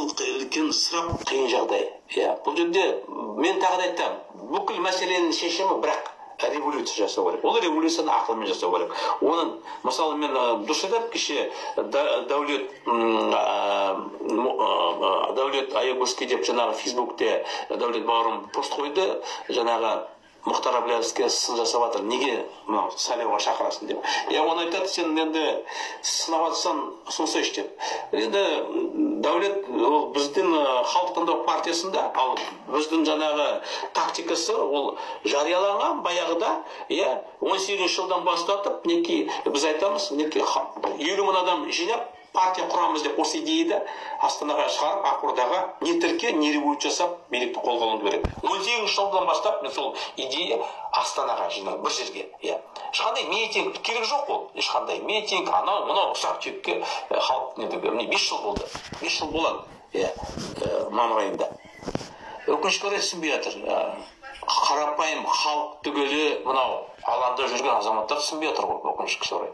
бұл үлкен сұрақ, қиын жағдай. Бұл жерде мен тағы да айтамын, бүкіл мәселенің шешімі бірақ революция жасау керек. Ол революцияны ақылмен жасау керек. Оның, мысалы, мен дұрыс айтып, кеше Дәулет Аягөзке деп жаңағы Фейсбукте Дәулет бауырым пост қойды, жаңағы Мұхтар Әблязовке сын жасап жатыр, неге сайлауға шақырасың деп. Оны айтады, сен енді сынап жатсаң сынсайшы деп. Енді Дәулет біздің халық таңдау партиясында, ал біздің жаңағы тактикасы ол жарияланған баяғыда, 18 жылдан бастатып, біз айтамыз, 50 мың адам жинап партия құрамыз деп осы идеяда Астанаға шығарып, Ақордаға не тірке, не революция жасап, билікті қолға алуды керек. 18 жылдан бастап мен сол идея Астанаға жинап, бір жерге. Ешқандай митинг керек жоқ ол. Ешқандай митинг, анау, мынау ұсақ түйекке халық не 5 жыл болды. 5 жыл болады. Мамыр айында. Өкінішке орай түсінбей жатыр. Қарапайым халық түгелі мынау алаңда жүрген азаматтар түсінбей жатыр ғой, өкінішке орай.